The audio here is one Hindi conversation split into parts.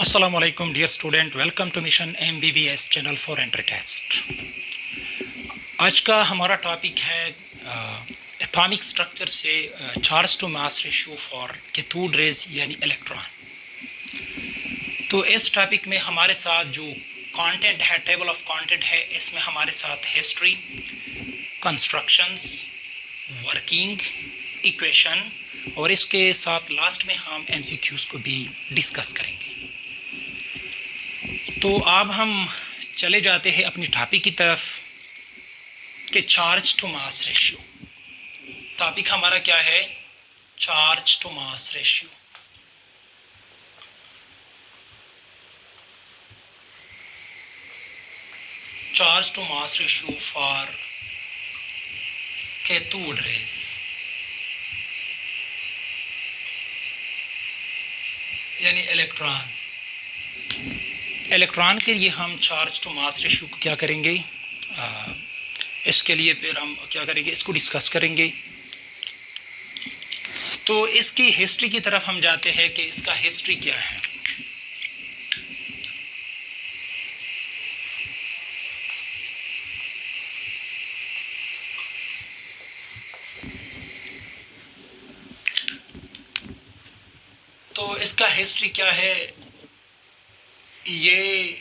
Assalamu alaikum dear student, welcome to mission MBBS channel for entry test. आज का हमारा टॉपिक है एटॉमिक स्ट्रक्चर से charge to mass ratio for cathode rays यानी इलेक्ट्रॉन। तो इस टॉपिक में हमारे साथ जो कंटेंट है, टेबल ऑफ कंटेंट है, इसमें हमारे साथ हिस्ट्री, कंस्ट्रक्शंस, वर्किंग, इक्वेशन और इसके साथ लास्ट में हम MCQs को भी डिस्कस करेंगे। तो अब हम चले जाते हैं अपनी टॉपिक की तरफ कि charge to mass ratio. Topic हमारा क्या है? Charge to mass ratio. Charge to mass ratio for cathode rays यानी इलेक्ट्रॉन। इलेक्ट्रॉन के लिए हम चार्ज टू मास रेशियो को क्या करेंगे, इसके लिए फिर हम क्या करेंगे, इसको डिस्कस करेंगे। तो इसकी हिस्ट्री की तरफ हम जाते हैं कि इसका हिस्ट्री क्या है। तो इसका हिस्ट्री क्या है? ये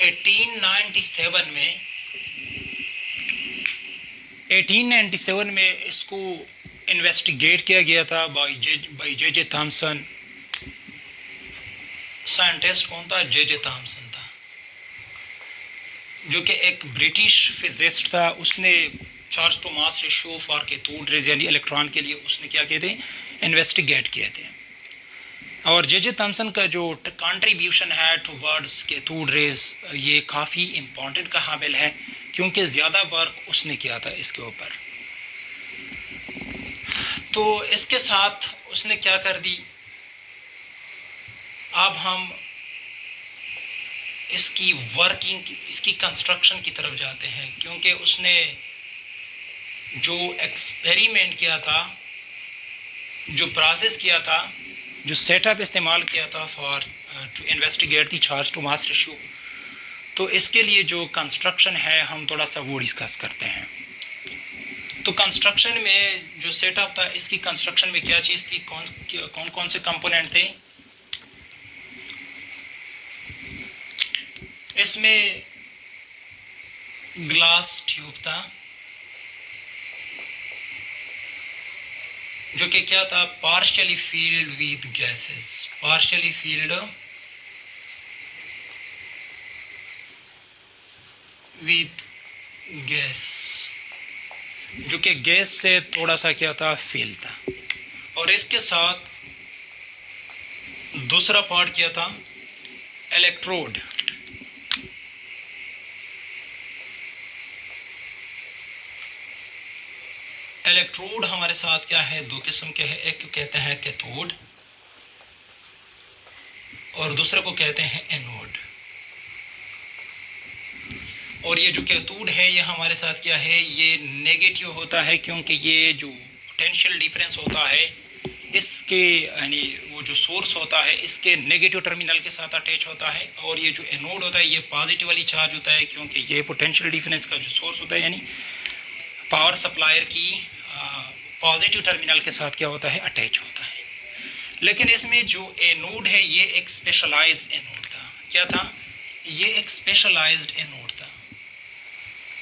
1897 में इसको इन्वेस्टिगेट किया गया था बाय जे थॉमसन। साइंटिस्ट कौन था? जे थॉमसन था, जो कि एक ब्रिटिश फिजिस्ट था। उसने charge to mass ratio for cathode rays यानी इलेक्ट्रॉन के लिए उसने क्या किए थे? इन्वेस्टिगेट किए थे। और जे थॉमसन का जो कंट्रीब्यूशन है टुवर्ड्स कैथोड रेज ये काफ़ी इम्पोर्टेंट का हामिल है, क्योंकि ज़्यादा वर्क उसने किया था इसके ऊपर। तो इसके साथ उसने क्या कर दी, अब हम इसकी वर्किंग, इसकी कंस्ट्रक्शन की तरफ जाते हैं। क्योंकि उसने जो एक्सपेरिमेंट किया था, जो प्रोसेस किया था, जो सेटअप इस्तेमाल किया था for to investigate the charge to mass ratio, तो इसके लिए जो कंस्ट्रक्शन है हम थोड़ा सा वो डिस्कस करते हैं। तो कंस्ट्रक्शन में जो सेटअप था, इसकी कंस्ट्रक्शन में क्या चीज़ थी, कौन कौन से कंपोनेंट थे? इसमें ग्लास ट्यूब था, जो कि क्या था? Partially field with gases, partially field with gas, जो कि गैस से थोड़ा सा क्या था? फील था। और इसके साथ दूसरा पार्ट क्या था? इलेक्ट्रोड। इलेक्ट्रोड हमारे साथ क्या है? दो किस्म के हैं। एक को कहते हैं कैथोड और दूसरे को कहते हैं एनोड। और ये जो कैथोड है ये हमारे साथ क्या है? ये नेगेटिव होता है, क्योंकि ये जो पोटेंशियल डिफरेंस होता है इसके यानी वो जो सोर्स होता है इसके नेगेटिव टर्मिनल के साथ अटैच होता है। और ये जो एनोड होता है ये पॉजिटिवली चार्ज होता है, क्योंकि ये पोटेंशियल डिफरेंस का जो सोर्स होता है यानी पावर सप्लायर की पॉजिटिव टर्मिनल के साथ क्या होता है? अटैच होता है। लेकिन इसमें जो एनोड है ये एक स्पेशलाइज्ड एनोड था। क्या था? ये एक स्पेशलाइज्ड एनोड था।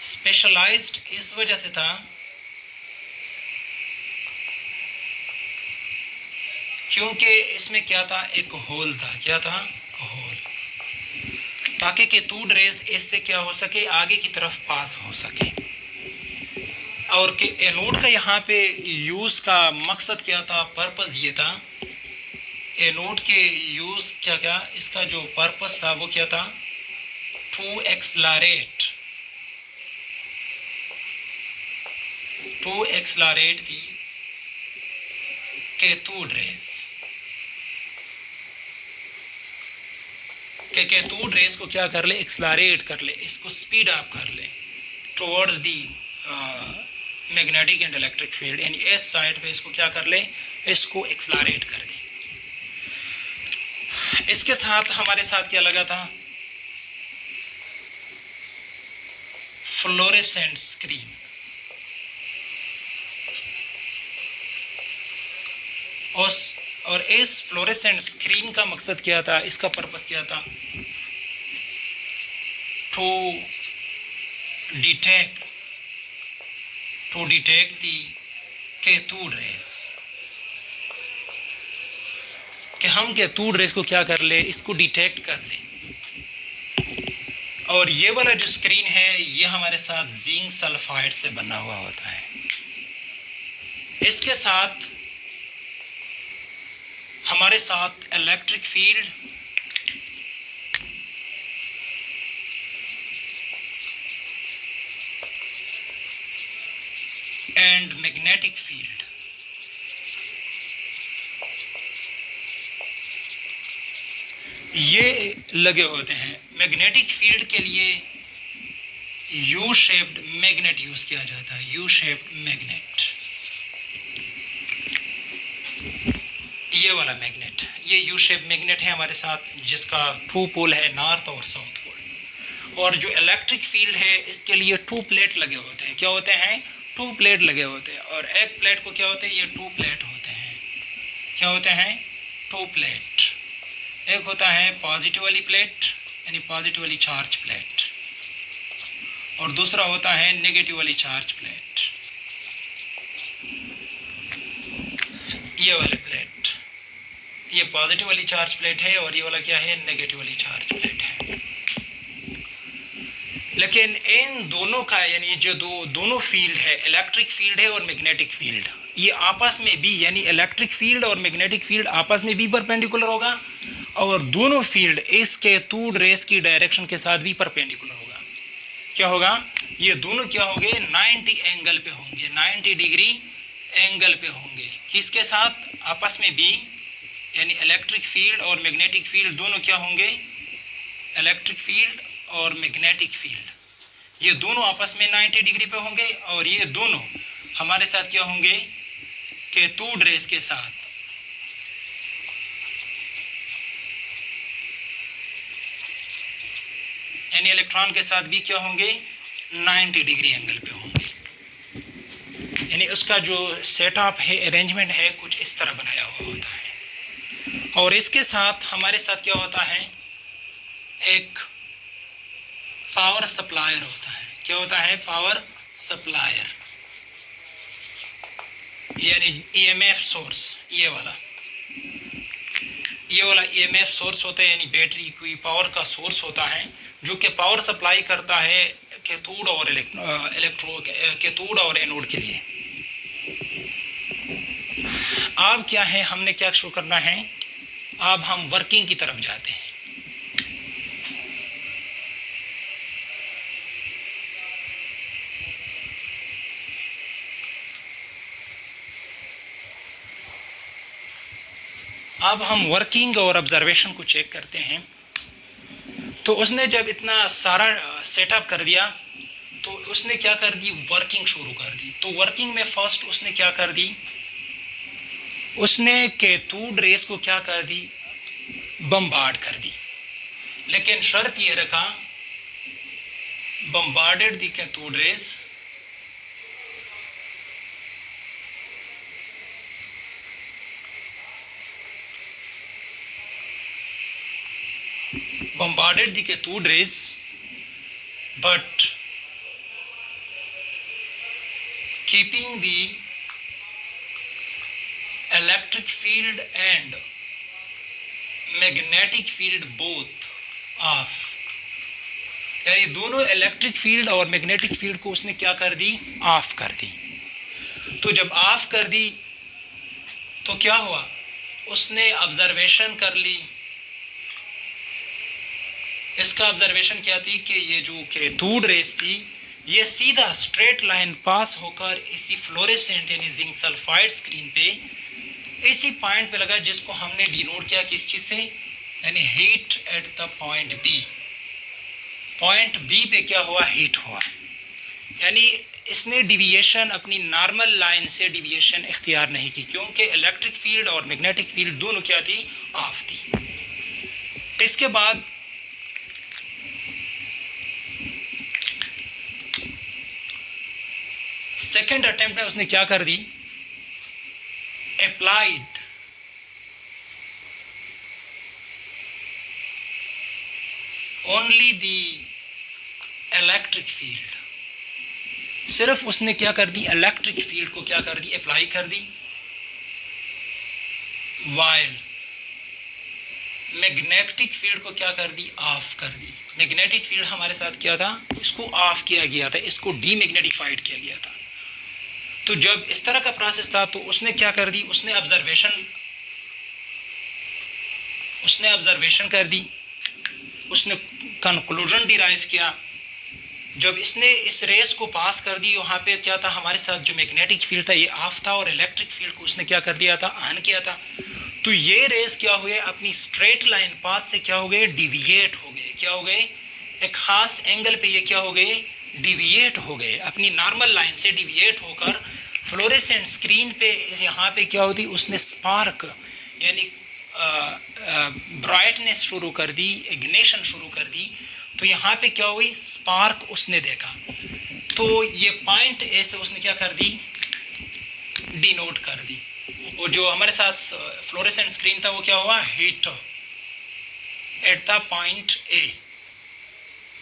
स्पेशलाइज्ड इस वजह से था क्योंकि इसमें क्या था? एक होल था। क्या था? होल, ताकि कैथोड रेज इससे क्या हो सके? आगे की तरफ पास हो सके। और कि एनोड का यहाँ पे यूज़ का मकसद क्या था? पर्पस ये था, एनोड के यूज़ क्या क्या, इसका जो पर्पस था वो क्या था? To accelerate the cathode rays, कि कैथोड रेज को क्या कर ले? एक्सलरेट कर ले, इसको स्पीड अप कर ले towards the magnetic and electric field, यानी इस साइड पे इसको क्या कर ले? इसको एक्सलरेट कर दे। इसके साथ हमारे साथ क्या लगा था, फ्लोरेसेंट स्क्रीन। और इस फ्लोरेसेंट स्क्रीन का मकसद क्या था, इसका पर्पस क्या था, to detect the cathode rays, कि हम कैथोड रेस को क्या कर ले, इसको डिटेक्ट कर ले। और ये वाला जो स्क्रीन है ये हमारे साथ जिंक सल्फाइड से बना हुआ होता है। इसके साथ हमारे साथ electric field and magnetic field, ये लगे होते हैं। मैग्नेटिक फील्ड के लिए यू शेप्ड मैग्नेट यूज किया जाता है, यू शेप्ड मैग्नेट। ये वाला मैग्नेट, ये यू शेप मैग्नेट है हमारे साथ, जिसका 2 पोल है, नॉर्थ और साउथ पोल। और जो इलेक्ट्रिक फील्ड है इसके लिए 2 प्लेट लगे होते हैं। क्या होते हैं, 2 प्लेट लगे होते हैं। और एक प्लेट को क्या होते हैं, ये 2 प्लेट होते हैं। क्या होते हैं, 2 प्लेट। एक होता है पॉजिटिव वाली प्लेट, यानी पॉजिटिव वाली चार्ज प्लेट, और दूसरा होता है नेगेटिव वाली चार्ज प्लेट। ये वाली प्लेट, ये पॉजिटिव वाली चार्ज प्लेट है, और ये वाला क्या है, नेगेटिव वाली चार्ज प्लेट है। लेकिन इन दोनों का, यानी जो दोनों फील्ड है, इलेक्ट्रिक फील्ड है और मैग्नेटिक फील्ड, ये आपस में भी, यानी इलेक्ट्रिक फील्ड और मैग्नेटिक फील्ड आपस में भी परपेंडिकुलर होगा, और दोनों फील्ड इस कैथोड रेस की डायरेक्शन के साथ भी परपेंडिकुलर होगा। क्या होगा, ये दोनों क्या होंगे, 90 एंगल पे होंगे, 90 डिग्री एंगल पे होंगे। किसके साथ, आपस में भी, यानी इलेक्ट्रिक फील्ड और मैग्नेटिक फील्ड दोनों क्या होंगे, इलेक्ट्रिक फील्ड और मैग्नेटिक फील्ड, ये दोनों आपस में 90 डिग्री पे होंगे। और ये दोनों हमारे साथ क्या होंगे, कैथोड रेस के साथ, यानी इलेक्ट्रॉन के साथ भी क्या होंगे, 90 डिग्री एंगल पे होंगे। यानी उसका जो सेटअप है, अरेंजमेंट है, कुछ इस तरह बनाया हुआ होता है। और इसके साथ हमारे साथ क्या होता है, एक पावर सप्लायर होता है। क्या होता है, पावर सप्लायर, यानी ईएमएफ सोर्स। ये वाला ईएमएफ सोर्स होता है, यानी बैटरी कोई पावर का सोर्स होता है जो कि पावर सप्लाई करता है कैथोड और कैथोड और एनोड के लिए। अब क्या है, हमने क्या शुरू करना है, अब हम वर्किंग की तरफ जाते हैं। अब हम वर्किंग और ऑब्जर्वेशन को चेक करते हैं। तो उसने जब इतना सारा सेटअप कर दिया तो उसने क्या कर दी, वर्किंग शुरू कर दी। तो वर्किंग में फर्स्ट उसने क्या कर दी, उसने कैथोड रेस को क्या कर दी, बम्बार्ड कर दी। लेकिन शर्त ये रखा, bombarded the cathode race bombarded the cathode rays, but keeping the electric field and magnetic field both off। यानी दोनों इलेक्ट्रिक फील्ड और मैग्नेटिक फील्ड को उसने क्या कर दी, ऑफ कर दी। तो जब ऑफ कर दी तो क्या हुआ, उसने ऑब्जर्वेशन कर ली। इसका ऑब्जर्वेशन क्या थी कि ये जो कैथोड रेस थी ये सीधा स्ट्रेट लाइन पास होकर इसी फ्लोरेसेंट यानी जिंक सल्फाइड स्क्रीन पे इसी पॉइंट पे लगा, जिसको हमने डिनोट किया किस चीज़ से, यानी heat at the point B. Point B पे क्या हुआ, हीट हुआ। यानी इसने डिविएशन, अपनी नॉर्मल लाइन से डिविएशन इख्तियार नहीं की, क्योंकि इलेक्ट्रिक फील्ड और मैग्नेटिक फील्ड दोनों क्या थी, ऑफ थी। इसके बाद सेकेंड अटेम्प्ट में उसने क्या कर दी, applied only the electric field, सिर्फ उसने क्या कर दी, इलेक्ट्रिक फील्ड को क्या कर दी, अप्लाई कर दी, वाइल मैग्नेटिक फील्ड को क्या कर दी, ऑफ कर दी। मैग्नेटिक फील्ड हमारे साथ क्या था, इसको ऑफ किया गया था, इसको डीमैग्नेटिफाइड किया गया था। तो जब इस तरह का प्रोसेस था तो उसने क्या कर दी, उसने ऑब्जर्वेशन कर दी, उसने कंक्लूजन डिराइव किया। जब इसने इस रेस को पास कर दी, यहाँ पे क्या था, हमारे साथ जो मैग्नेटिक फील्ड था ये ऑफ था और इलेक्ट्रिक फील्ड को उसने क्या कर दिया था, ऑन किया था। तो ये रेस क्या हुए, अपनी स्ट्रेट लाइन पाथ से क्या हो गए, डिविएट हो गए। क्या हो गए, एक खास एंगल पे ये क्या हो गए, डिविएट हो गए, अपनी नॉर्मल लाइन से डिविएट होकर फ्लोरेसेंट स्क्रीन पे यहाँ पे क्या होती, उसने स्पार्क यानी ब्राइटनेस शुरू कर दी, इग्निशन शुरू कर दी। तो यहाँ पे क्या हुई, स्पार्क उसने देखा। तो ये पॉइंट ए से उसने क्या कर दी, डिनोट कर दी। वो जो हमारे साथ फ्लोरेसेंट स्क्रीन था वो क्या हुआ, heat at the point A,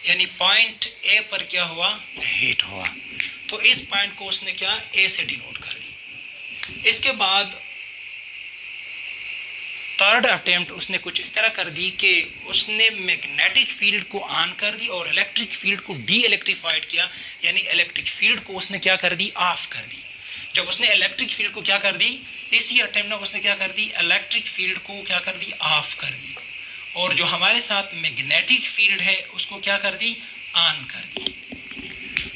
यानी पॉइंट ए पर क्या हुआ, हीट हुआ। तो इस पॉइंट को उसने क्या, ए से डिनोट कर दी। इसके बाद थर्ड अटेम्प्ट उसने कुछ इस तरह कर दी कि उसने मैग्नेटिक फील्ड को ऑन कर दी और इलेक्ट्रिक फील्ड को डी इलेक्ट्रीफाइड किया, यानी इलेक्ट्रिक फील्ड को उसने क्या कर दी, ऑफ कर दी। जब उसने इलेक्ट्रिक फील्ड को क्या कर दी, इसी अटेम्प्ट में उसने क्या कर दी, इलेक्ट्रिक फील्ड को क्या कर दी, ऑफ कर दी। और जो हमारे साथ मैग्नेटिक फील्ड है उसको क्या कर दी, ऑन कर दी।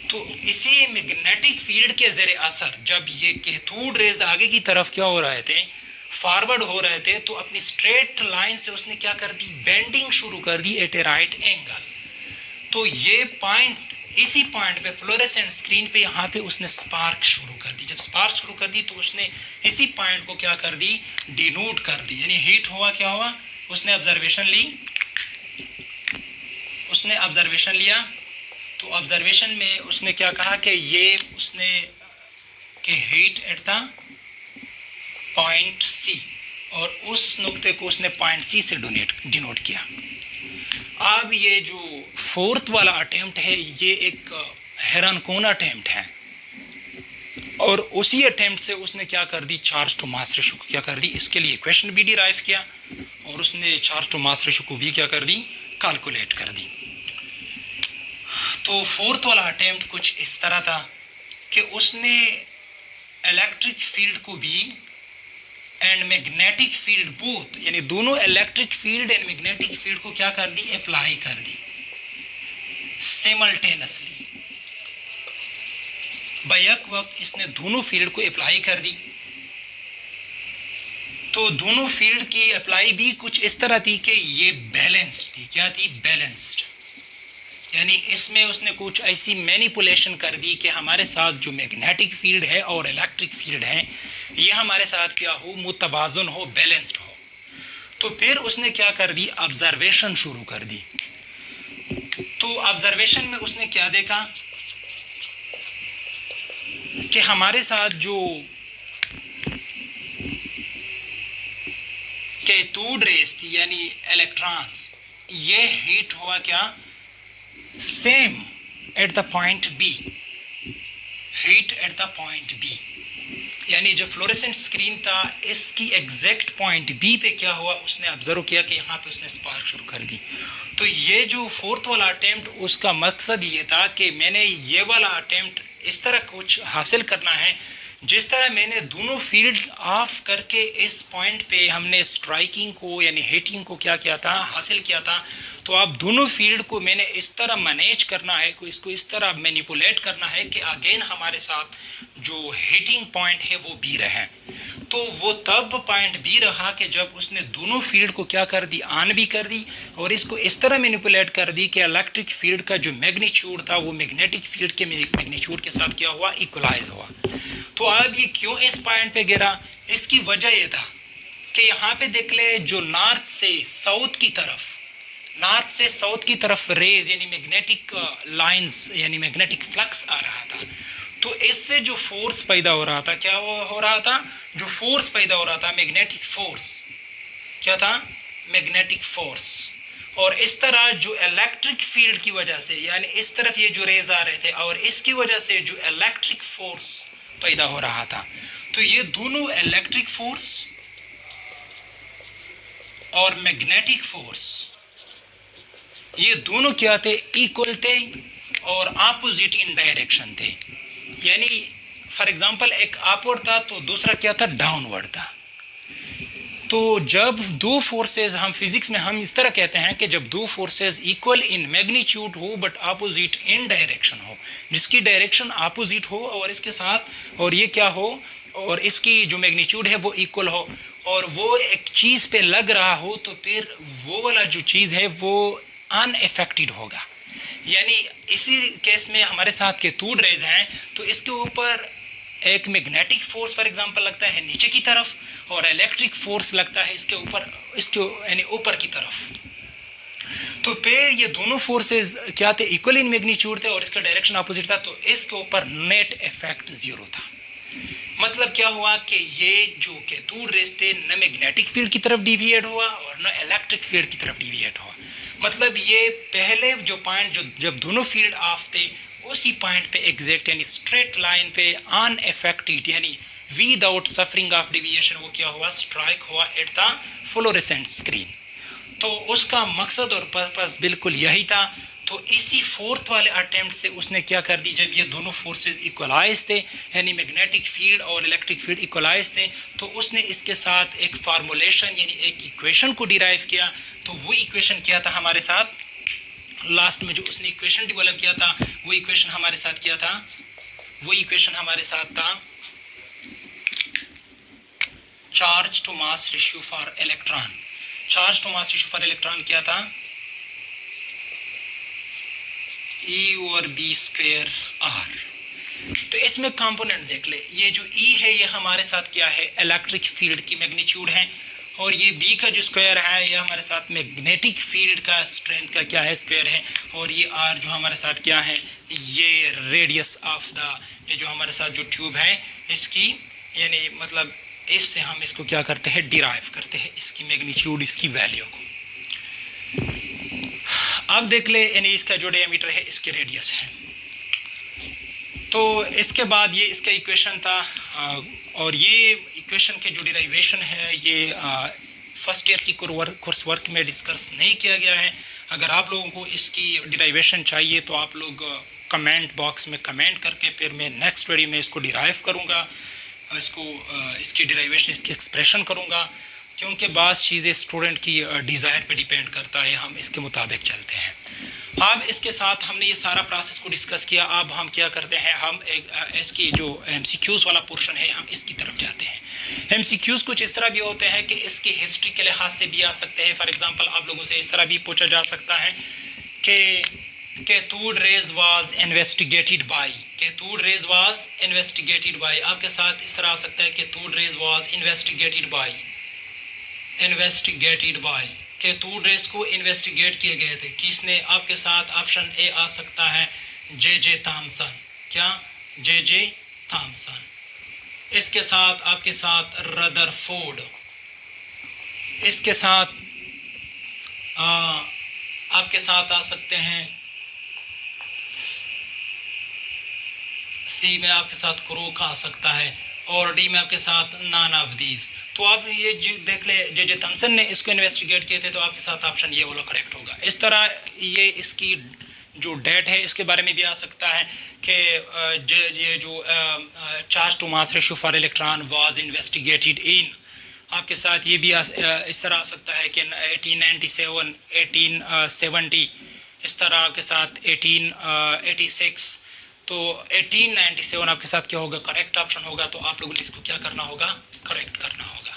तो इसी मैग्नेटिक फील्ड के ज़रिए असर जब ये कैथोड रेज आगे की तरफ क्या हो रहे थे, फॉरवर्ड हो रहे थे, तो अपनी स्ट्रेट लाइन से उसने क्या कर दी, बेंडिंग शुरू कर दी एट ए राइट एंगल। तो ये पॉइंट, इसी पॉइंट पे फ्लोरेसेंट स्क्रीन पे यहाँ पे उसने स्पार्क शुरू कर दी। जब स्पार्क शुरू कर दी तो उसने इसी पॉइंट को क्या कर दी, डिनोट कर दी, यानी हीट हुआ। क्या हुआ, उसने ऑब्जर्वेशन लिया। तो ऑब्जर्वेशन में उसने क्या कहा कि ये उसने कि heat at the point C, और उस नुक्ते को उसने पॉइंट सी से डिनोट किया। अब ये जो फोर्थ वाला अटेम्प्ट है ये एक हैरानकुन अटेम्प्ट है, और उसी अटेम्प्ट से उसने क्या कर दी, चार्ज टू मास रेशो को क्या कर दी, इसके लिए इक्वेशन भी डिराइव किया और उसने चार्ज टू मास रेशो को भी क्या कर दी, कैलकुलेट कर दी। तो फोर्थ वाला अटेम्प्ट कुछ इस तरह था कि उसने इलेक्ट्रिक फील्ड को भी एंड मैग्नेटिक फील्ड बोथ, यानी दोनों electric field and magnetic field को क्या कर दी, अप्लाई कर दी सिमल्टेनियसली। बैक वक्त इसने दोनों फील्ड को अप्लाई कर दी। तो दोनों फील्ड की अप्लाई भी कुछ इस तरह थी कि ये बैलेंस्ड थी। क्या थी, बैलेंस्ड, यानी इसमें उसने कुछ ऐसी मैनिपुलेशन कर दी कि हमारे साथ जो मैग्नेटिक फील्ड है और इलेक्ट्रिक फील्ड है ये हमारे साथ क्या हो, मुतवाज़ुन हो, बैलेंस्ड हो। तो फिर उसने क्या कर दी, ऑब्जर्वेशन शुरू कर दी। तो ऑब्जर्वेशन में उसने क्या देखा कि हमारे साथ जो कैथोड रेस थी यानी इलेक्ट्रॉन्स, ये हीट हुआ क्या, same at the point B, heat at the point B, यानी जो फ्लोरेसेंट स्क्रीन था इसकी एग्जैक्ट पॉइंट बी पे क्या हुआ, उसने ऑब्जर्व किया कि यहाँ पे उसने स्पार्क शुरू कर दी। तो ये जो फोर्थ वाला अटेम्प्ट, उसका मकसद ये था कि मैंने ये वाला अटेम्प्ट इस तरह कुछ हासिल करना है जिस तरह मैंने दोनों फील्ड ऑफ करके इस पॉइंट पे हमने स्ट्राइकिंग को यानी हीटिंग को क्या किया था, हासिल किया था। तो अब दोनों फील्ड को मैंने इस तरह मैनेज करना है, इसको इस तरह मैनिपुलेट करना है कि अगेन हमारे साथ जो हीटिंग पॉइंट है वो बी रहे। तो वो तब पॉइंट बी रहा कि जब उसने दोनों फील्ड को क्या कर दी, ऑन भी कर दी और इसको इस तरह मैनिपुलेट कर दी कि इलेक्ट्रिक फील्ड का जो मैग्नीट्यूड था वो मैग्नेटिक फील्ड के मैग्नीट्यूड के साथ क्या हुआ, इक्वलाइज हुआ। तो अब ये क्यों इस पॉइंट पे गिरा, इसकी वजह ये था कि यहाँ पे देख ले जो नॉर्थ से साउथ की तरफ नॉर्थ से साउथ की तरफ रेज यानी मैग्नेटिक लाइंस यानी मैग्नेटिक फ्लक्स आ रहा था, तो इससे जो फोर्स पैदा हो रहा था, क्या हो रहा था, जो फोर्स पैदा हो रहा था मैग्नेटिक फोर्स, क्या था, मैग्नेटिक फोर्स। और इस तरह जो इलेक्ट्रिक फील्ड की वजह से, यानी इस तरफ ये जो रेज आ रहे थे और इसकी वजह से जो इलेक्ट्रिक फोर्स पैदा हो रहा था, तो ये दोनों इलेक्ट्रिक फोर्स और मैग्नेटिक फोर्स, ये दोनों क्या थे, इक्वल थे और अपोजिट इन डायरेक्शन थे। यानी फॉर एग्जांपल एक अपवर्ड था तो दूसरा क्या था, डाउनवर्ड था। तो जब दो फोर्सेस, हम फिजिक्स में हम इस तरह कहते हैं कि जब दो फोर्सेस इक्वल इन मैग्नीट्यूड हो बट अपोजिट इन डायरेक्शन हो, जिसकी डायरेक्शन अपोजिट हो और इसके साथ और ये क्या हो, और इसकी जो मैग्नीट्यूड है वो इक्वल हो और वो एक चीज़ पे लग रहा हो, तो फिर वो वाला जो चीज़ है वो अनएफेक्टेड होगा। यानी इसी केस में हमारे साथ के टू रेज हैं, तो इसके ऊपर एक मैग्नेटिक फोर्स फॉर एग्जांपल लगता है नीचे की तरफ और इलेक्ट्रिक फोर्स लगता है इसके ऊपर, इसके यानी ऊपर की तरफ। तो फिर ये दोनों फोर्सेस क्या थे, इक्वल इन मैग्नीट्यूड थे और इसका डायरेक्शन अपोजिट था, तो इसके ऊपर नेट इफेक्ट जीरो था। मतलब क्या हुआ कि ये जो केतु रेस थे न मैग्नेटिक फील्ड की तरफ डिविएट हुआ और न इलेक्ट्रिक फील्ड की तरफ डिविएट हुआ। मतलब ये पहले जो पॉइंट जो जब दोनों फील्ड ऑफ थे उसी पॉइंट पे एग्जैक्ट यानी स्ट्रेट लाइन पे अनएफेक्टेड यानी विदाउट सफरिंग ऑफ डिविएशन वो क्या हुआ, स्ट्राइक हुआ एट द फ्लोरेसेंट स्क्रीन। तो उसका मकसद और पर्पस बिल्कुल यही था। तो इसी फोर्थ वाले अटेम्प्ट से उसने क्या कर दी, जब ये दोनों फोर्सेस इक्वलाइज थे यानी मैग्नेटिक फील्ड और इलेक्ट्रिक फील्ड इक्वलाइज थे, तो उसने इसके साथ एक फार्मूलेशन यानी एक इक्वेशन को डिराइव किया। तो वो इक्वेशन क्या था हमारे साथ, लास्ट में जो उसने इक्वेशन डेवलप किया था वो इक्वेशन हमारे साथ क्या था, वो इक्वेशन हमारे साथ था charge to mass ratio for electron. Charge to mass ratio for electron क्या था, E और B स्क्वायर R। तो इसमें कंपोनेंट देख ले, ये जो E है ये हमारे साथ क्या है, इलेक्ट्रिक फील्ड की मैग्नीट्यूड है, और ये B का जो स्क्वायर है ये हमारे साथ मैग्नेटिक फील्ड का स्ट्रेंथ का क्या है, स्क्वायर है, और ये R जो हमारे साथ क्या है, ये रेडियस ऑफ द, ये जो हमारे साथ जो ट्यूब है इसकी, यानी मतलब इससे हम इसको क्या करते हैं, डिराइव करते हैं इसकी मैग्नीट्यूड, इसकी वैल्यू को। अब देख ले, यानी इसका जो डायमीटर है इसके रेडियस है। तो इसके बाद ये इसका इक्वेशन था, और ये इक्वेशन के जो डिराइवेशन है ये फर्स्ट ईयर की कोर्स वर्क में डिस्कस नहीं किया गया है। अगर आप लोगों को इसकी डिराइवेशन चाहिए तो आप लोग कमेंट बॉक्स में कमेंट करके फिर मैं नेक्स्ट वीडियो में इसको डिराइव करूँगा, इसको इसकी डिराइवेशन, इसकी एक्सप्रेशन करूँगा, क्योंकि बाज़ चीज़ें स्टूडेंट की डिज़ायर पे डिपेंड करता है, हम इसके मुताबिक चलते हैं। अब इसके साथ हमने ये सारा प्रोसेस को डिस्कस किया। अब हम क्या करते हैं, हम एक इसकी जो MCQs वाला पोर्शन है हम इसकी तरफ जाते हैं। MCQs कुछ इस तरह भी होते हैं कि इसकी हिस्ट्री के लिहाज से भी आ सकते हैं। फॉर एग्जांपल आप लोगों से इस तरह भी पूछा जा सकता है कि cathode rays was investigated by, cathode rays was investigated by, आपके साथ इस तरह आ सकता है cathode rays was investigated by, investigated by, cathode rays को इन्वेस्टिगेट किए गए थे किसने, आपके साथ ऑप्शन ए आ सकता है J.J. थॉमसन, क्या J.J. थॉमसन। इसके साथ आपके साथ रदरफोर्ड, इसके साथ आपके साथ आ सकते हैं सी में आपके साथ क्रोक आ सकता है, और डी में आपके साथ नॉन ऑफ दीज। तो आप ये देख ले, J.J. थॉमसन ने इसको इन्वेस्टिगेट किए थे, तो आपके साथ ऑप्शन ये वाला करेक्ट होगा। इस तरह ये इसकी जो डेट है इसके बारे में भी आ सकता है कि ये जो charge to mass ratio for electron was investigated in, आपके साथ ये भी इस तरह आ सकता है कि 1897, 1870, इस तरह आपके साथ 1886। तो 1897 आपके साथ क्या होगा, करेक्ट ऑप्शन होगा। तो आप लोगों ने इसको क्या करना होगा, करेक्ट करना होगा।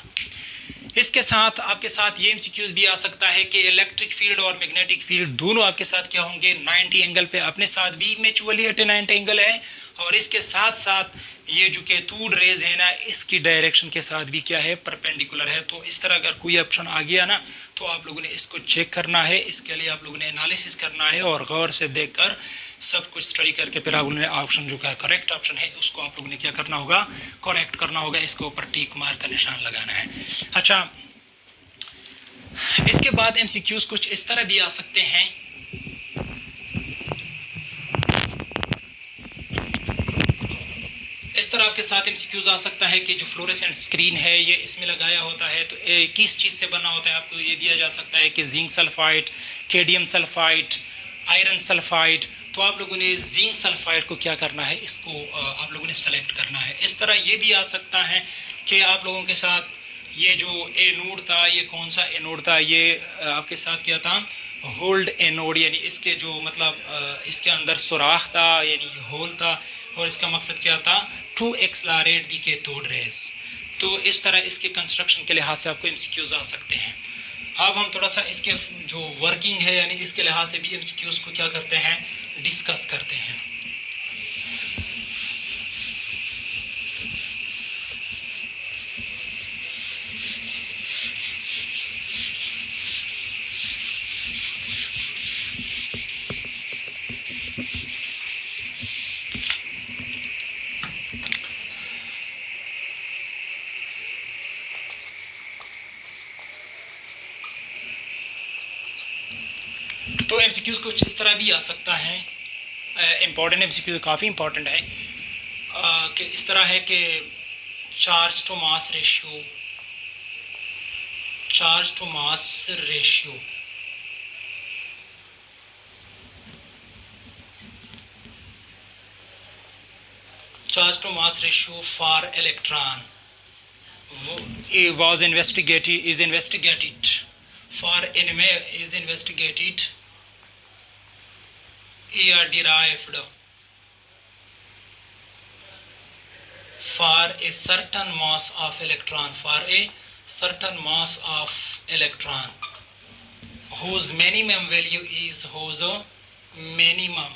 इसके साथ आपके साथ ये MCQs भी आ सकता है कि इलेक्ट्रिक फील्ड और मैग्नेटिक फील्ड दोनों आपके साथ क्या होंगे, 90 एंगल पे, अपने साथ भी म्यूचुअली 89 एंगल है, और इसके साथ साथ ये जो कैथोड रेज है ना, इसकी डायरेक्शन के साथ भी क्या है, परपेंडिकुलर है। तो इस तरह अगर कोई ऑप्शन आ गया ना, तो आप लोगों ने इसको चेक करना है, इसके लिए आप लोगों ने एनालिसिस करना है और गौर से देखकर सब कुछ स्टडी करके फिर आप लोगों ने ऑप्शन जो का करेक्ट ऑप्शन है उसको आप लोगों ने क्या करना होगा, करेक्ट करना होगा, इसके ऊपर टिक मार्क का निशान लगाना है। अच्छा, इसके बाद एमसीक्यूज कुछ इस तरह भी आ सकते हैं। इस तरह आपके साथ एमसीक्यूज आ सकता है कि जो फ्लोरेसेंट स्क्रीन है ये इसमें लगाया होता है, तो किस चीज़ से बना होता है, आपको ये दिया जा सकता है कि zinc sulphide, cadmium sulphide, iron sulphide. तो आप लोगों ने जिंक सल्फाइड को क्या करना है, इसको आप लोगों ने सेलेक्ट करना है। इस तरह ये भी आ सकता है कि आप लोगों के साथ ये जो एनोड था, ये कौन सा एनोड था, ये आपके साथ क्या था, होल्ड एनोड, यानी इसके जो मतलब इसके अंदर सुराख था यानी होल था, और इसका मकसद क्या था, to accelerate the cathode rays. तो इस तरह इसके कंस्ट्रक्शन के लिहाज से आपको एमसीक्यूज आ सकते हैं। अब हम थोड़ा सा इसके जो वर्किंग है यानी इसके लिहाज से भी एमसीक्यूज को क्या करते हैं, डिस्कस करते हैं। तो एमसीक्यूज कुछ इस तरह भी आ सकता है, इम्पॉर्टेंट एमसीक्यू काफ़ी इम्पॉर्टेंट है, कि इस तरह है कि charge to mass ratio, charge to mass ratio, charge to mass ratio for electron was investigated, is investigated for is investigated are derived for a certain mass of electron, for a certain mass of electron whose minimum value is, whose minimum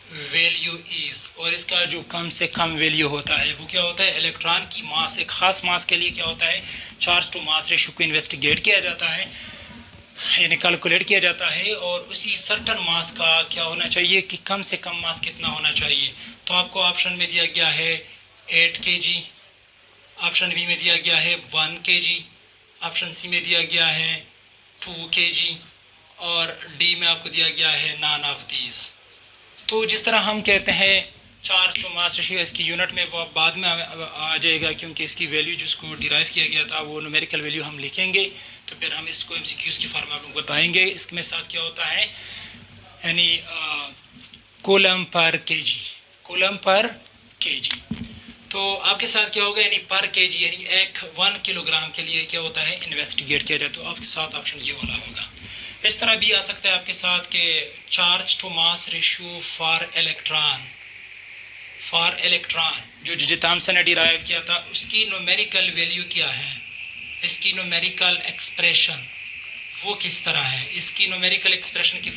value is, और इसका जो कम से कम वैल्यू होता है वो क्या होता है, इलेक्ट्रॉन की मास, एक ख़ास मास के लिए क्या होता है, चार्ज टू मास रेशियो को इन्वेस्टिगेट किया जाता है यानी कैलकुलेट किया जाता है, और उसी सर्टन मास का क्या होना चाहिए कि कम से कम मास कितना होना चाहिए। तो आपको ऑप्शन में दिया गया है 8 kg, ऑप्शन बी में दिया गया है 1 kg, ऑप्शन सी में दिया गया है 2 kg, और डी में आपको दिया गया है नॉन ऑफ दीज। तो जिस तरह हम कहते हैं चार्ज टू मास रेशियो, इसकी यूनिट में वो बाद में आ जाएगा क्योंकि इसकी वैल्यू जिसको डिराइव किया गया था वो न्यूमेरिकल वैल्यू हम लिखेंगे, तो फिर हम इसको एमसीक्यूज़ की फॉर्म आप लोग बताएंगे। इसमें साथ क्या होता है यानी coulomb per KG, coulomb per KG. तो आपके साथ क्या होगा यानी पर केजी यानी 1 किलोग्राम के लिए क्या होता है, इन्वेस्टिगेट किया जाए। तो आपके साथ ऑप्शन ये वाला होगा। इस तरह भी आ सकता है आपके साथ कि charge to mass ratio for electron, for electron जो जे थॉम्सन ने डिराइव किया था उसकी न्यूमेरिकल वैल्यू क्या है, इसकी न्यूमेरिकल एक्सप्रेशन वो किस तरह है, इसकी न्यूमेरिकल एक्सप्रेशन के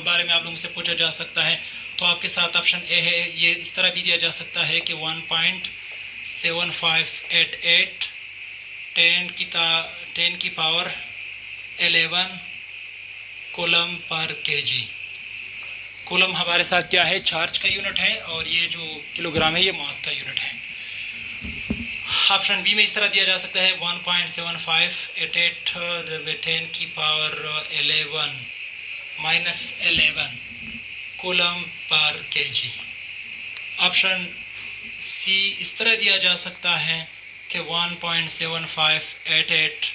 बारे में आप लोगों से पूछा जा सकता है। तो आपके साथ ऑप्शन ए है, ये इस तरह भी दिया जा सकता है कि 1.7588 10 की power 11 coulomb per KG. Coulomb हमारे साथ क्या है, चार्ज का यूनिट है, और ये जो किलोग्राम है ये मास का यूनिट है। ऑप्शन बी में इस तरह दिया जा सकता है 1.7588 10 की power 11 minus 11 coulomb per KG. Option C इस तरह दिया जा सकता है कि 1.7588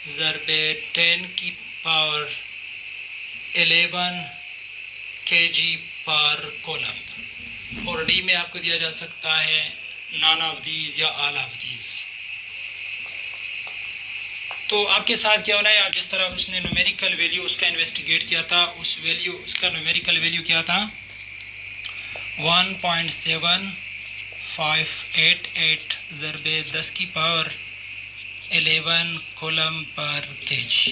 ज़रबे 10 की पावर 11 kg पर कूलम, और डी में आपको दिया जा सकता है नॉन ऑफ दीज या ऑल ऑफ दीज। तो आपके साथ क्या होना है, जिस तरह उसने न्यूमेरिकल वैल्यू उसका इन्वेस्टिगेट किया था, उस वैल्यू उसका न्यूमेरिकल वैल्यू क्या था 1.7588 ज़रबे 10 की पावर 11 कूलम पर केजी,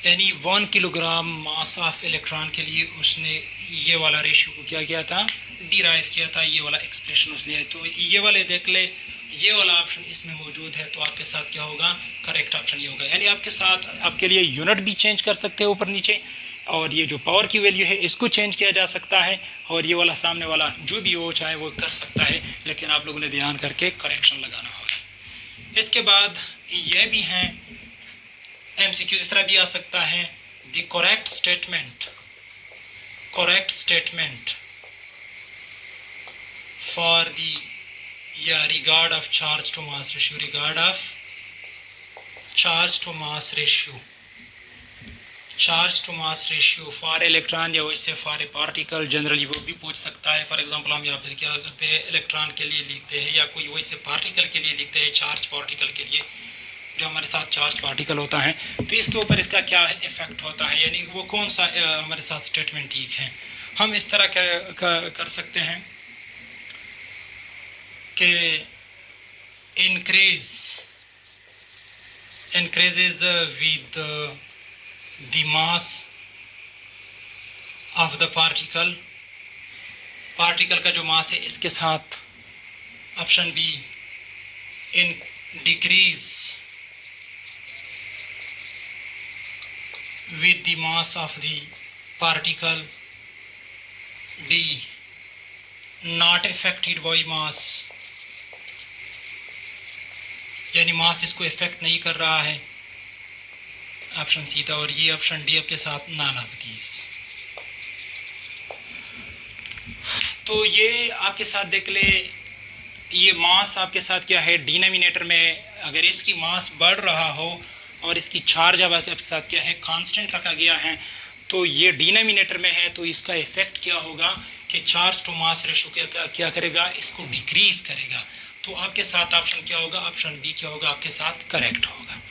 यानी 1 किलोग्राम मास ऑफ इलेक्ट्रॉन के लिए उसने ये वाला रेशियो को क्या किया था, डिराइव किया था, ये वाला एक्सप्रेशन उसने। तो ये वाले देख ले, ये वाला ऑप्शन इसमें मौजूद है, तो आपके साथ क्या होगा, करेक्ट ऑप्शन ये होगा। यानी आपके साथ आपके लिए यूनिट भी चेंज कर सकते हैं ऊपर नीचे, और ये जो पावर की वैल्यू है इसको चेंज किया जा सकता है, और ये वाला सामने वाला जो भी हो चाहे वो कर सकता है, लेकिन आप लोगों ने ध्यान करके करेक्शन लगाना होगा। इसके बाद ये भी हैं MCQ, इस तरह भी आ सकता है, the correct statement for the या regard of charge to mass ratio for electron या वैसे फॉर ए पार्टिकल, जनरली वो भी पूछ सकता है। फॉर एग्जांपल हम यहाँ पर क्या करते हैं, इलेक्ट्रॉन के लिए लिखते हैं या कोई वैसे पार्टिकल के लिए लिखते हैं, चार्ज पार्टिकल के लिए जो हमारे साथ चार्ज पार्टिकल होता है, तो इसके ऊपर इसका क्या इफेक्ट होता है, यानी वो कौन सा हमारे साथ स्टेटमेंट ठीक है। हम इस तरह कर सकते हैं कि increases with the mass of the particle का जो मास है इसके साथ। Option B, in decrease with the mass of the particle. D, not affected by mass, यानी मास इसको इफेक्ट नहीं कर रहा है। ऑप्शन सी था, और ये ऑप्शन डी आपके साथ नॉन ऑफ दीज। तो ये आपके साथ देख ले, ये मास आपके साथ क्या है, डिनोमिनेटर में अगर इसकी मास बढ़ रहा हो और इसकी चार्ज अब आपके साथ क्या है, कांस्टेंट रखा गया है, तो ये डिनोमिनेटर में है, तो इसका इफेक्ट क्या होगा कि चार्ज टू मास रेशो क्या करेगा, इसको डिक्रीज करेगा। तो आपके साथ ऑप्शन क्या होगा, ऑप्शन बी क्या होगा, आपके साथ करेक्ट होगा।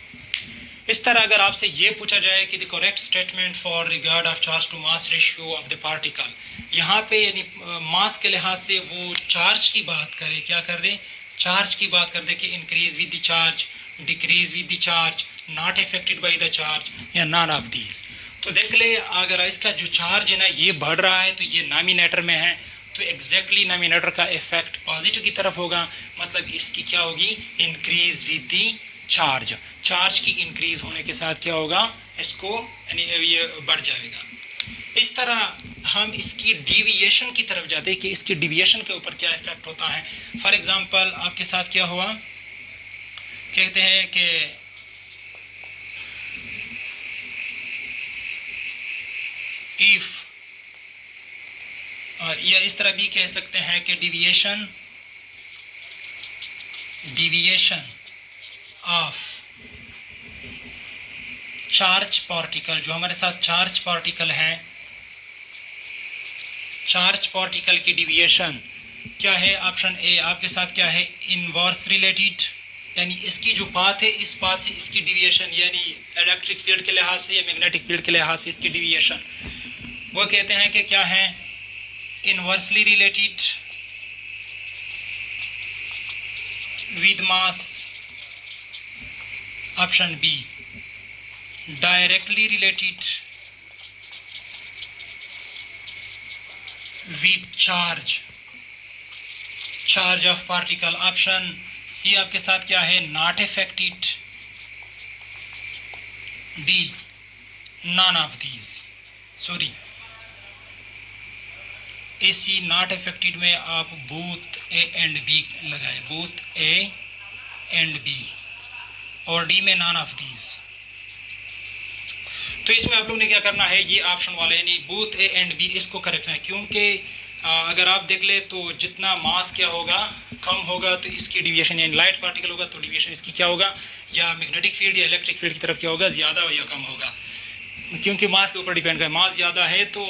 इस तरह अगर आपसे ये पूछा जाए कि the correct statement for regard of charge to mass ratio of the particle, यहाँ पे यानी मास के लिहाज से वो चार्ज की बात करे, क्या कर दे, चार्ज की बात कर दे कि increase with the charge, decrease with the charge, not affected by the charge, या नॉन ऑफ दीज। तो देख ले, अगर इसका जो चार्ज है ना ये बढ़ रहा है तो ये नॉमिनेटर में है, तो एग्जैक्टली नॉमिनेटर का इफेक्ट पॉजिटिव की तरफ होगा, मतलब इसकी क्या होगी, increase with the charge. Charge की इंक्रीज होने के साथ क्या होगा, इसको यानी ये बढ़ जाएगा। इस तरह हम इसकी डिविएशन की तरफ जाते हैं कि इसकी डिविएशन के ऊपर क्या इफेक्ट होता है। फॉर एग्जांपल आपके साथ क्या हुआ, कहते हैं कि इफ, या इस तरह भी कह सकते हैं कि डिविएशन ऑफ चार्ज पार्टिकल, जो हमारे साथ चार्ज पार्टिकल हैं, चार्ज पार्टिकल की डिविएशन क्या है, ऑप्शन ए आपके साथ क्या है, इनवर्स रिलेटेड, यानी इसकी जो पाथ है इस पाथ से इसकी डिविएशन, यानी इलेक्ट्रिक फील्ड के लिहाज से या मैग्नेटिक फील्ड के लिहाज से इसकी डिविएशन, वो कहते हैं कि क्या है, inversely related with mass. Option B, directly related with charge of particle. Option C आपके साथ क्या है, not affected. D, none of these, sorry A C not affected में आप बोथ ए एंड बी लगाए, बोथ ए एंड बी, और डी में नॉन ऑफ दीज। तो इसमें आप लोगों ने क्या करना है, ये ऑप्शन वाले यानी बोथ ए एंड बी, इसको करेक्ट है, क्योंकि अगर आप देख ले तो जितना मास क्या होगा कम होगा तो इसकी डिविएशन, यानी लाइट पार्टिकल होगा तो डिविएशन इसकी क्या होगा, या मैग्नेटिक फील्ड या इलेक्ट्रिक फील्ड की तरफ क्या होगा, ज़्यादा या कम होगा, क्योंकि मास के ऊपर डिपेंड है। मास ज़्यादा है तो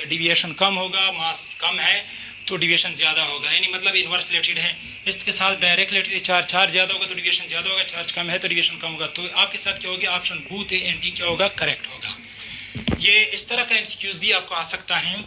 डिविएशन कम होगा, मास कम है तो डिविएशन ज़्यादा होगा, यानी मतलब इन्वर्स रिलेटेड है। इसके साथ डायरेक्ट रिलेटेड, चार्ज ज़्यादा होगा तो डिविएशन ज़्यादा होगा, चार्ज कम है तो डिविएशन कम होगा। तो आपके साथ क्या होगा, option both A and B क्या होगा, करेक्ट होगा। ये इस तरह का एमसीक्यूज भी आपको आ सकता है।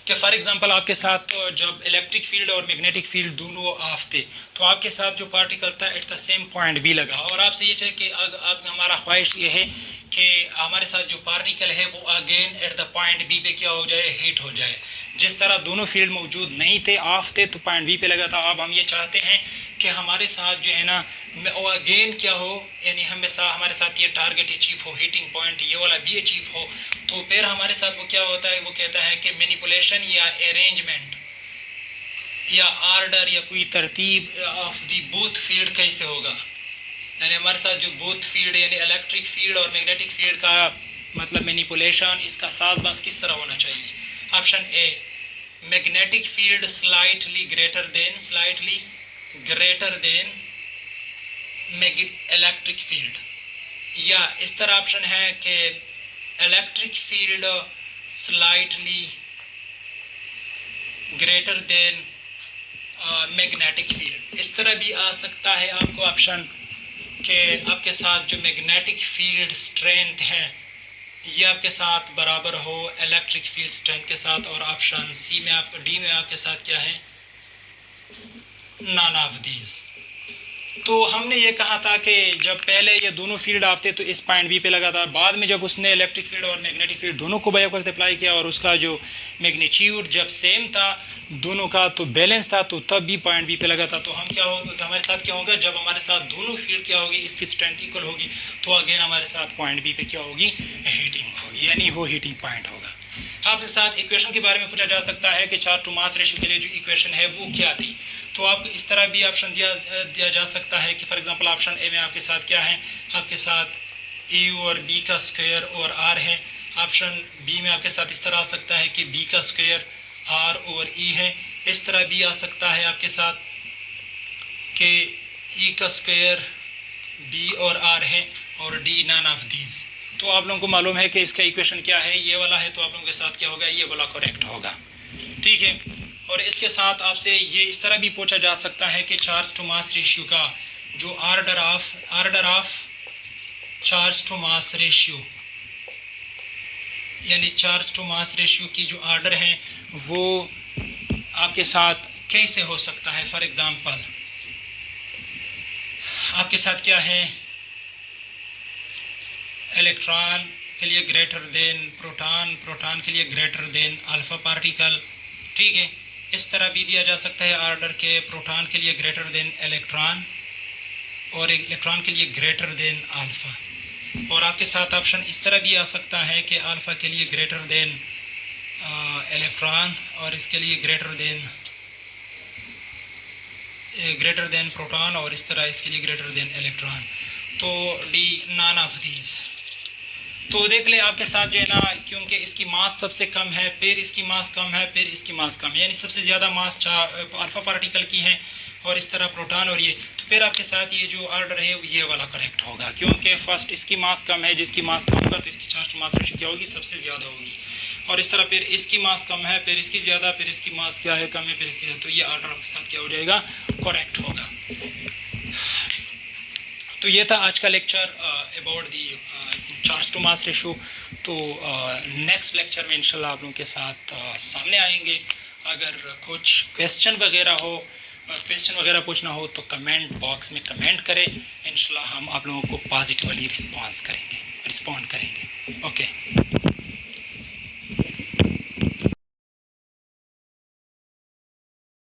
कि फॉर एग्जांपल आपके साथ जब इलेक्ट्रिक फील्ड और मैग्नेटिक फील्ड दोनों ऑफ थे तो आपके साथ जो पार्टिकल था at the same point B लगा, और आपसे ये चाहिए कि अब हमारा ख्वाहिश ये है कि हमारे साथ जो पार्टिकल है वो again at the point B पे क्या हो जाए, हिट हो जाए। जिस तरह दोनों फील्ड मौजूद नहीं थे, ऑफ थे, तो पॉइंट बी पे लगा था। अब हम ये चाहते हैं कि हमारे साथ जो है ना अगेन क्या हो, यानी हमेशा हमारे साथ ये टारगेट अचीव हो, हीटिंग पॉइंट ये वाला भी अचीव हो। तो फिर हमारे साथ वो क्या होता है, वो कहता है कि मैनिपुलेशन या अरेंजमेंट या आर्डर या कोई तरतीब ऑफ दी बोथ फील्ड कैसे होगा। यानी हमारे साथ जो बोथ फील्ड यानी इलेक्ट्रिक फील्ड और मैग्नेटिक फील्ड का मतलब मैनिपुलेशन, इसका साजबाज किस तरह होना चाहिए। Option A, magnetic field slightly greater than electric field, या इस तरह ऑप्शन है कि electric field slightly greater than magnetic field. इस तरह भी आ सकता है आपको ऑप्शन कि आपके साथ जो मैग्नेटिक फील्ड स्ट्रेंथ है ये आपके साथ बराबर हो इलेक्ट्रिक फील्ड स्ट्रेंथ के साथ, और ऑप्शन सी में आपको डी में आपके साथ क्या है, नॉन ऑफ दीज। तो हमने ये कहा था कि जब पहले ये दोनों फील्ड ऑफ थे तो इस पॉइंट बी पे लगा था, बाद में जब उसने इलेक्ट्रिक फील्ड और मैग्नेटिक फील्ड दोनों को बैक वक्त अप्लाई किया और उसका जो मैग्नीट्यूड जब सेम था दोनों का, तो बैलेंस था, तो तब भी पॉइंट बी पे लगा था। तो हम क्या होगा, हमारे साथ क्या होगा, जब हमारे साथ दोनों फील्ड क्या होगी, इसकी स्ट्रेंथ इक्वल होगी, तो अगेन हमारे साथ पॉइंट बी पे क्या होगी, हीटिंग होगी, यानी वो हीटिंग पॉइंट होगा। आपके साथ इक्वेशन के बारे में पूछा जा सकता है कि चार्ज टू मास रेशियो के लिए जो इक्वेशन है वो क्या थी। तो आपको इस तरह भी ऑप्शन दिया जा सकता है कि फॉर एग्जांपल ऑप्शन ए में आपके साथ क्या है, आपके साथ ए और बी का स्क्वायर और आर है। ऑप्शन बी में आपके साथ इस तरह आ सकता है कि बी का स्क्वायर आर और ई है। इस तरह भी आ सकता है आपके साथ कि ई का स्क्वायर बी और आर है और डी नॉन ऑफ दीज। तो आप लोगों को मालूम है कि इसका इक्वेशन क्या है, ये वाला है, तो आप लोगों के साथ क्या होगा, ये वाला करेक्ट होगा, ठीक है। और इसके साथ आपसे ये इस तरह भी पूछा जा सकता है कि चार्ज टू मास रेशियो का जो order of charge to mass ratio, यानी चार्ज टू मास रेशियो की जो आर्डर है वो आपके साथ कैसे हो सकता है। फॉर एग्जांपल आपके साथ क्या है, इलेक्ट्रॉन के लिए ग्रेटर देन प्रोटॉन, प्रोटॉन के लिए ग्रेटर देन अल्फा पार्टिकल, ठीक है। इस तरह भी दिया जा सकता है आर्डर के प्रोटॉन के लिए ग्रेटर देन इलेक्ट्रॉन और इलेक्ट्रॉन के लिए ग्रेटर देन अल्फा। और आपके साथ ऑप्शन इस तरह भी आ सकता है कि अल्फा के लिए ग्रेटर देन इलेक्ट्रॉन और इसके लिए ग्रेटर देन प्रोटॉन और इस तरह इसके लिए ग्रेटर देन इलेक्ट्रॉन। तो डी नॉन ऑफ दीज। तो देख ले आपके साथ जो है ना, क्योंकि इसकी मास सबसे कम है, फिर इसकी मास कम है, फिर इसकी मास कम है, यानी सबसे ज़्यादा मास अल्फा पार्टिकल की है और इस तरह प्रोटॉन और ये, तो फिर आपके साथ ये जो ऑर्डर है ये वाला करेक्ट होगा, क्योंकि फर्स्ट इसकी मास कम है, जिसकी मास कम होगा तो इसकी चार्ज टू मास रेशियो क्या होगी, सबसे ज़्यादा होगी। और इस तरह फिर इसकी मास कम है, फिर इसकी ज़्यादा, फिर इसकी मास क्या है, कम है, फिर इसकी ज़्यादा, तो ये ऑर्डर आपके साथ क्या हो जाएगा, करेक्ट होगा। तो ये था आज का lecture about the charge to mass ratio. तो नेक्स्ट लेक्चर में इंशाल्लाह आप लोगों के साथ सामने आएंगे। अगर कुछ क्वेश्चन वगैरह पूछना हो तो कमेंट बॉक्स में कमेंट करें, इंशाल्लाह हम आप लोगों को पॉजिटिवली रिस्पॉन्ड करेंगे। ओके।